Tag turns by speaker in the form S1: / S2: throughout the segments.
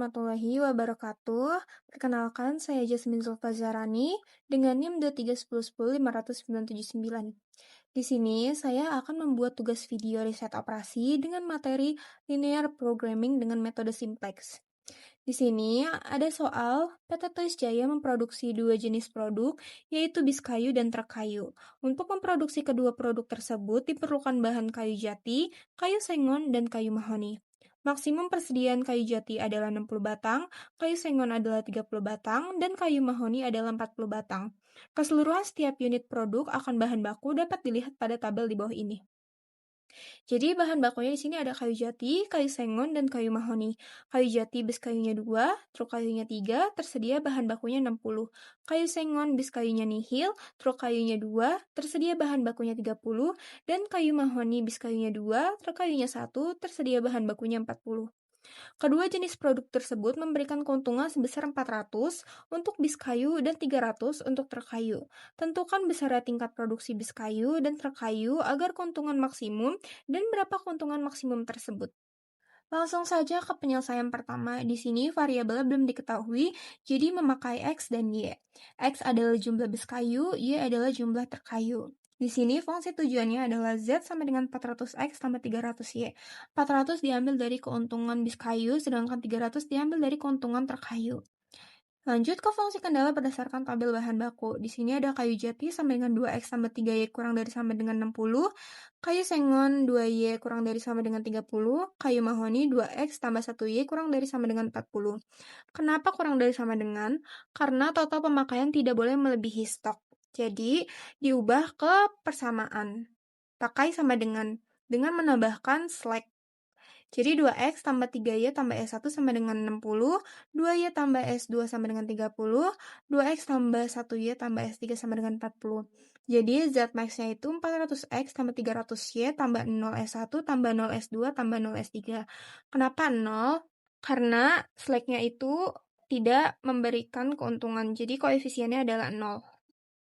S1: warahmatullahi wabarakatuh. Perkenalkan, saya Jasmine Zulfazarani dengan NIM 2310579. Di sini, saya akan membuat tugas video riset operasi dengan materi linear programming dengan metode simplex. Di sini ada soal PT Toys Jaya memproduksi dua jenis produk, yaitu bis kayu dan truk kayu. Untuk memproduksi kedua produk tersebut diperlukan bahan kayu jati, kayu sengon, dan kayu mahoni. Maksimum persediaan kayu jati adalah 60 batang, kayu sengon adalah 30 batang, dan kayu mahoni adalah 40 batang. Keseluruhan setiap unit produk akan bahan baku dapat dilihat pada tabel di bawah ini. Jadi bahan bakunya di sini ada kayu jati, kayu sengon, dan kayu mahoni. Kayu jati bis kayunya 2, truk kayunya 3, tersedia bahan bakunya 60. Kayu sengon bis kayunya nihil, truk kayunya 2, tersedia bahan bakunya 30, dan kayu mahoni bis kayunya 2, truk kayunya 1, tersedia bahan bakunya 40. Kedua jenis produk tersebut memberikan keuntungan sebesar 400 untuk bis kayu dan 300 untuk truk kayu. Tentukan besarnya tingkat produksi bis kayu dan truk kayu agar keuntungan maksimum dan berapa keuntungan maksimum tersebut. Langsung saja ke penyelesaian pertama. Di sini variabelnya belum diketahui, jadi memakai X dan Y. X adalah jumlah bis kayu, Y adalah jumlah truk kayu. Di sini fungsi tujuannya adalah Z sama dengan 400X tambah 300Y. 400 diambil dari keuntungan bis kayu, sedangkan 300 diambil dari keuntungan truk kayu. Lanjut ke fungsi kendala berdasarkan tabel bahan baku. Di sini ada kayu jati sama dengan 2X tambah 3Y kurang dari sama dengan 60, kayu sengon 2Y kurang dari sama dengan 30, kayu mahoni 2X tambah 1Y kurang dari sama dengan 40. Kenapa kurang dari sama dengan? Karena total pemakaian tidak boleh melebihi stok. Jadi, diubah ke persamaan. Pakai sama dengan menambahkan slack. Jadi 2X tambah 3Y tambah S1 sama dengan 60, 2Y tambah S2 sama dengan 30, 2X tambah 1Y tambah S3 sama dengan 40. Jadi Z max-nya itu 400X tambah 300Y tambah 0S1 tambah 0S2 tambah 0S3. Kenapa 0? Karena slack-nya itu tidak memberikan keuntungan, jadi koefisiennya adalah 0.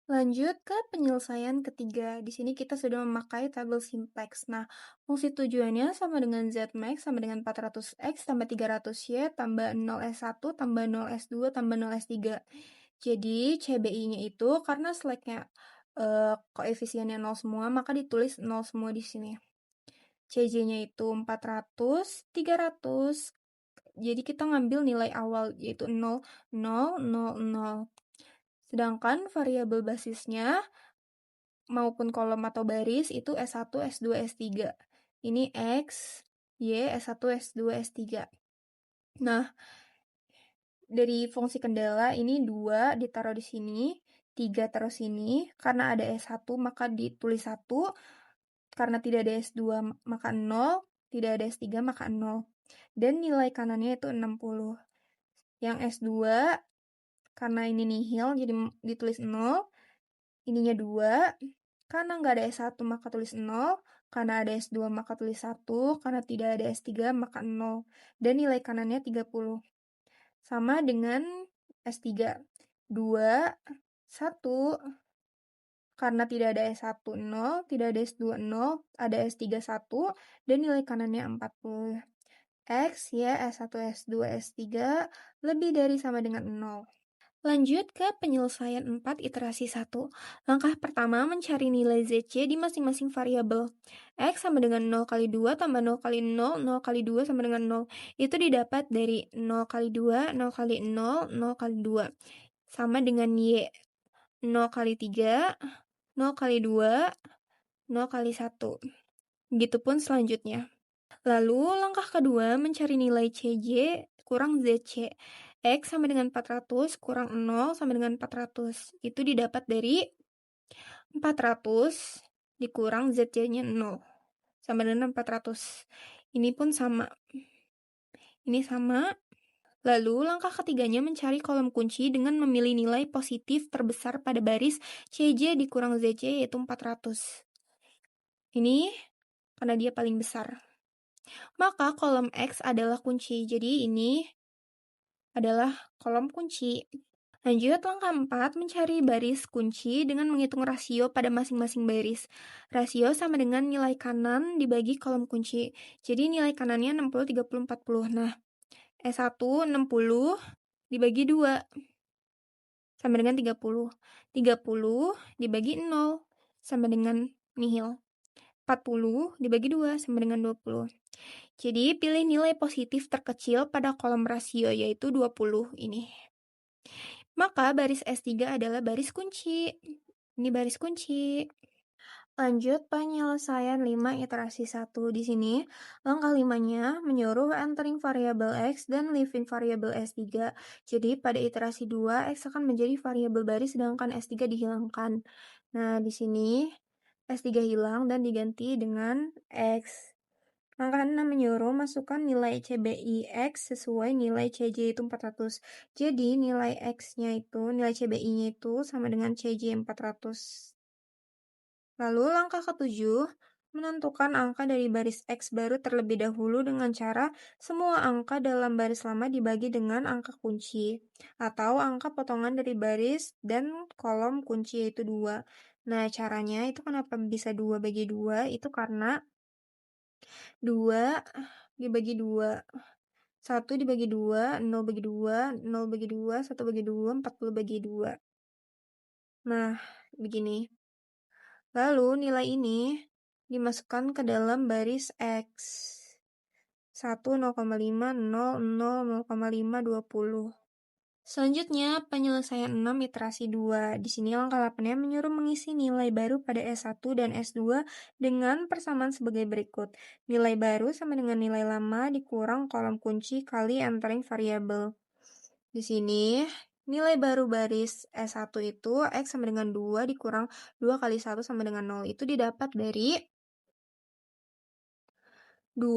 S1: Lanjut ke penyelesaian ketiga. Di sini kita sudah memakai tabel simplex. Nah, fungsi tujuannya sama dengan Z max sama dengan 400X tambah 300Y tambah 0S1 tambah 0S2 tambah 0S3. Jadi, CBI-nya itu karena slack-nya koefisiennya 0 semua, maka ditulis 0 semua di sini. CJ-nya itu 400, 300. Jadi, kita ngambil nilai awal, yaitu 0, 0, 0, 0. Sedangkan variabel basisnya maupun kolom atau baris itu S1, S2, S3. Ini X, Y, S1, S2, S3. Nah, dari fungsi kendala ini 2 ditaruh di sini, 3 taruh sini. Karena ada S1 maka ditulis 1. Karena tidak ada S2 maka 0. Tidak ada S3 maka 0. Dan nilai kanannya itu 60. Yang S2 karena ini nihil jadi ditulis 0. Ininya 2. Karena nggak ada S1 maka tulis 0. Karena ada S2 maka tulis 1. Karena tidak ada S3 maka 0. Dan nilai kanannya 30. Sama dengan S3. 2, 1. Karena tidak ada S1 0, tidak ada S2 0, ada S3 1, dan nilai kanannya 40. X, Y, S1, S2, S3 lebih dari sama dengan 0. Lanjut ke penyelesaian 4 iterasi 1. Langkah pertama mencari nilai ZC di masing-masing variabel. X sama dengan 0 kali 2 tambah 0 kali 0, 0 kali 2 sama dengan 0. Itu didapat dari 0 kali 2, 0 kali 0, 0 kali 2. Sama dengan Y. 0 kali 3, 0 kali 2, 0 kali 1. Begitupun selanjutnya. Lalu langkah kedua mencari nilai CJ kurang ZC. X sama dengan 400 kurang 0 sama dengan 400. Itu didapat dari 400 dikurang ZC-nya 0. Sama dengan 400. Ini pun sama. Ini sama. Lalu langkah ketiganya mencari kolom kunci dengan memilih nilai positif terbesar pada baris CJ dikurang ZC yaitu 400. Ini karena dia paling besar. Maka kolom X adalah kunci. Jadi ini adalah kolom kunci. Lanjut langkah 4, mencari baris kunci dengan menghitung rasio pada masing-masing baris. Rasio sama dengan nilai kanan dibagi kolom kunci. Jadi nilai kanannya 60, 30, 40. Nah, S1 60 dibagi 2 sama dengan 30. 30 dibagi 0 sama dengan nihil. 40 dibagi 2 sama dengan 20. Jadi pilih nilai positif terkecil pada kolom rasio yaitu 20 ini. Maka baris S3 adalah baris kunci. Ini baris kunci. Lanjut penyelesaian 5 iterasi 1. Di sini, langkah 5-nya menyuruh entering variabel X dan leaving variabel S3. Jadi, pada iterasi 2, X akan menjadi variabel baris sedangkan S3 dihilangkan. Nah, di sini S3 hilang dan diganti dengan X. Langkah 6 menyuruh masukkan nilai CBI X sesuai nilai CJ itu 400. Jadi, nilai X-nya itu, nilai CBI-nya itu sama dengan CJ 400. Lalu langkah ketujuh, menentukan angka dari baris X baru terlebih dahulu dengan cara semua angka dalam baris lama dibagi dengan angka kunci, atau angka potongan dari baris dan kolom kunci yaitu 2. Nah, caranya itu kenapa bisa 2 bagi 2? Itu karena 2 dibagi 2. 1 dibagi 2, 0 bagi 2, 0 bagi 2, 1 bagi 2, 40 bagi 2. Nah, begini. Lalu nilai ini dimasukkan ke dalam baris X. 1, 0,5, 0, 0, 0,5, 20. Selanjutnya, penyelesaian 6 iterasi 2. Di sini langkah 8-nya menyuruh mengisi nilai baru pada S1 dan S2 dengan persamaan sebagai berikut. Nilai baru sama dengan nilai lama dikurang kolom kunci kali entering variabel. Di sini, nilai baru baris S1 itu X sama dengan 2 dikurang 2 kali 1 sama dengan 0. Itu didapat dari 2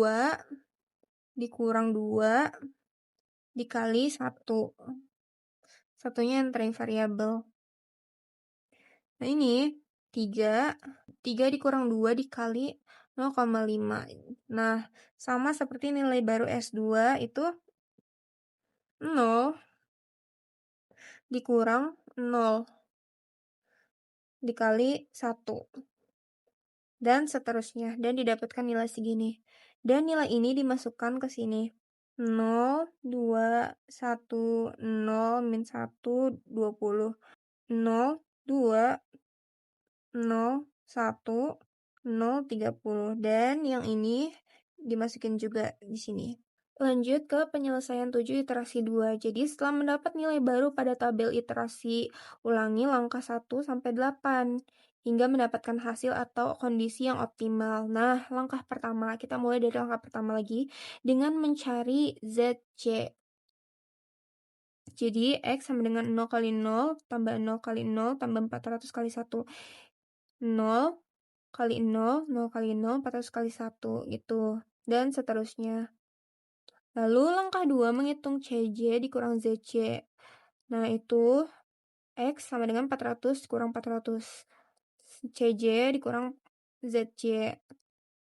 S1: dikurang 2 dikali 1. Satunya entering variabel. Nah ini 3 dikurang 2 dikali 0,5. Nah, sama seperti nilai baru S2 itu 0 dikurang 0 dikali 1. Dan seterusnya. Dan didapatkan nilai segini. Dan nilai ini dimasukkan ke sini. 0, 2, 1, 0, min 1, 20. 0, 2, 0, 1, 0, 30. Dan yang ini dimasukin juga di sini. Lanjut ke penyelesaian 7 iterasi 2. Jadi setelah mendapat nilai baru pada tabel iterasi, ulangi langkah 1 sampai 8 hingga mendapatkan hasil atau kondisi yang optimal. Nah, langkah pertama, kita mulai dari langkah pertama lagi dengan mencari ZC. Jadi, X sama dengan 0 kali 0, tambah 0 kali 0, tambah 400 kali 1. 0 kali 0, 0 kali 0, 400 kali 1, gitu. Dan seterusnya. Lalu langkah 2, menghitung CJ dikurang ZC. Nah, itu X sama dengan 400 kurang 400. CJ dikurang ZC.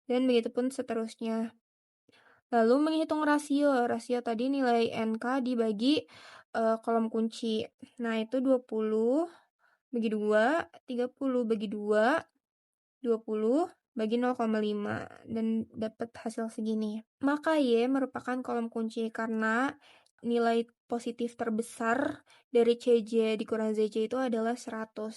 S1: Dan begitu pun seterusnya. Lalu menghitung rasio. Rasio tadi nilai NK dibagi kolom kunci. Nah, itu 20 bagi 2, 30 bagi 2, 20 bagi 0,5 dan dapat hasil segini. Maka Y merupakan kolom kunci karena nilai positif terbesar dari CJ dikurang ZC itu adalah 100.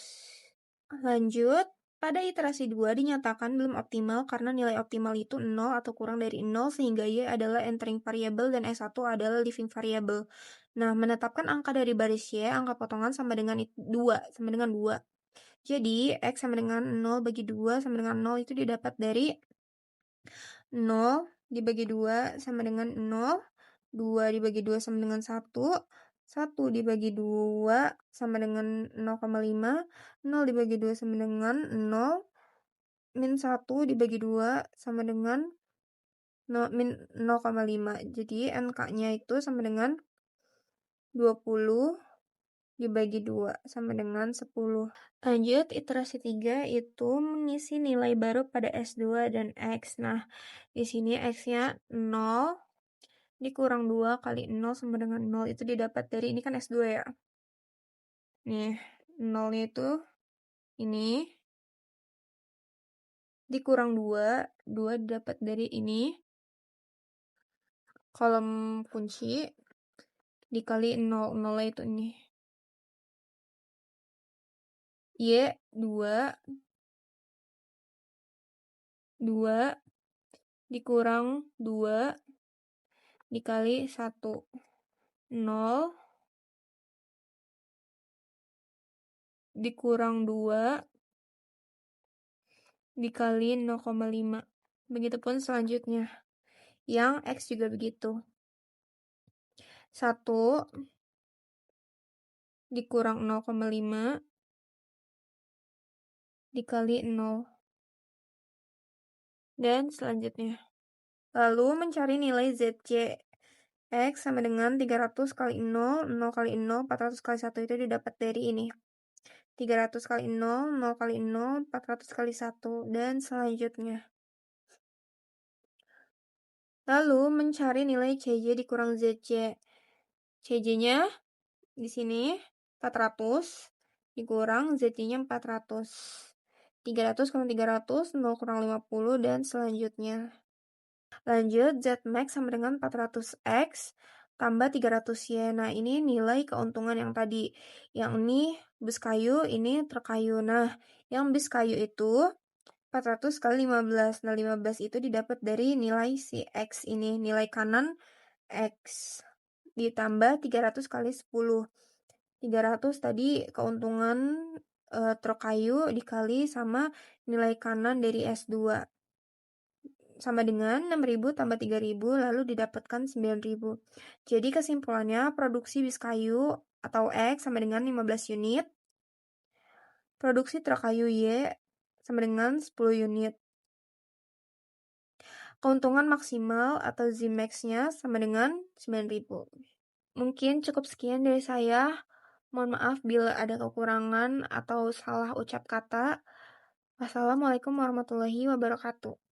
S1: Lanjut, pada iterasi 2 dinyatakan belum optimal karena nilai optimal itu 0 atau kurang dari 0 sehingga Y adalah entering variable dan S1 adalah leaving variable. Nah, menetapkan angka dari baris Y, angka potongan sama dengan 2, sama dengan 2. Jadi, X sama dengan 0 bagi 2 sama dengan 0 itu didapat dari 0 dibagi 2 sama dengan 0, 2 dibagi 2 sama dengan 1, 1 dibagi 2 sama dengan 0,5, 0 dibagi 2 sama dengan 0, min 1 dibagi 2 sama dengan min 0,5. Jadi, NK-nya itu sama dengan 20 dibagi 2 sama dengan 10. Lanjut, iterasi 3 itu mengisi nilai baru pada S2 dan X. Nah, di sini X-nya 0 dikurang 2 kali 0 sama dengan 0. Itu didapat dari, ini kan S2 ya. Nih, 0-nya itu ini. Dikurang 2, 2 didapat dari ini. kolom kunci dikali 0, 0 itu ini. Y 2 dikurang 2 dikali 1. 0 dikurang 2 dikali 0,5. Begitupun selanjutnya. Yang X juga begitu. 1 dikurang 0,5 dikali 0. Dan selanjutnya. Lalu mencari nilai ZC. X sama dengan 300 kali 0, 0 kali 0, 400 kali 1 itu didapat dari ini. 300 kali 0, 0 kali 0, 400 kali 1, dan selanjutnya. Lalu mencari nilai CJ dikurang ZC. CJ-nya di sini 400 dikurang ZC-nya 400. 300 kurang 300, 0 kurang 50, dan selanjutnya. Lanjut, Z max sama dengan 400X tambah 300Y. Nah, ini nilai keuntungan yang tadi. Yang ini bus kayu, ini truk kayu. Nah, yang bus kayu itu 400 kali 15. Nah, 15 itu didapat dari nilai si X ini. Nilai kanan X ditambah 300 kali 10. 300 tadi keuntungan truk kayu dikali sama nilai kanan dari S2. Sama dengan 6.000 tambah 3.000 lalu didapatkan 9.000. Jadi kesimpulannya produksi bis kayu atau X sama dengan 15 unit. Produksi truk kayu Y sama dengan 10 unit. Keuntungan maksimal atau Zmax-nya sama dengan 9.000. Mungkin cukup sekian dari saya. Mohon maaf bila ada kekurangan atau salah ucap kata. Wassalamualaikum warahmatullahi wabarakatuh.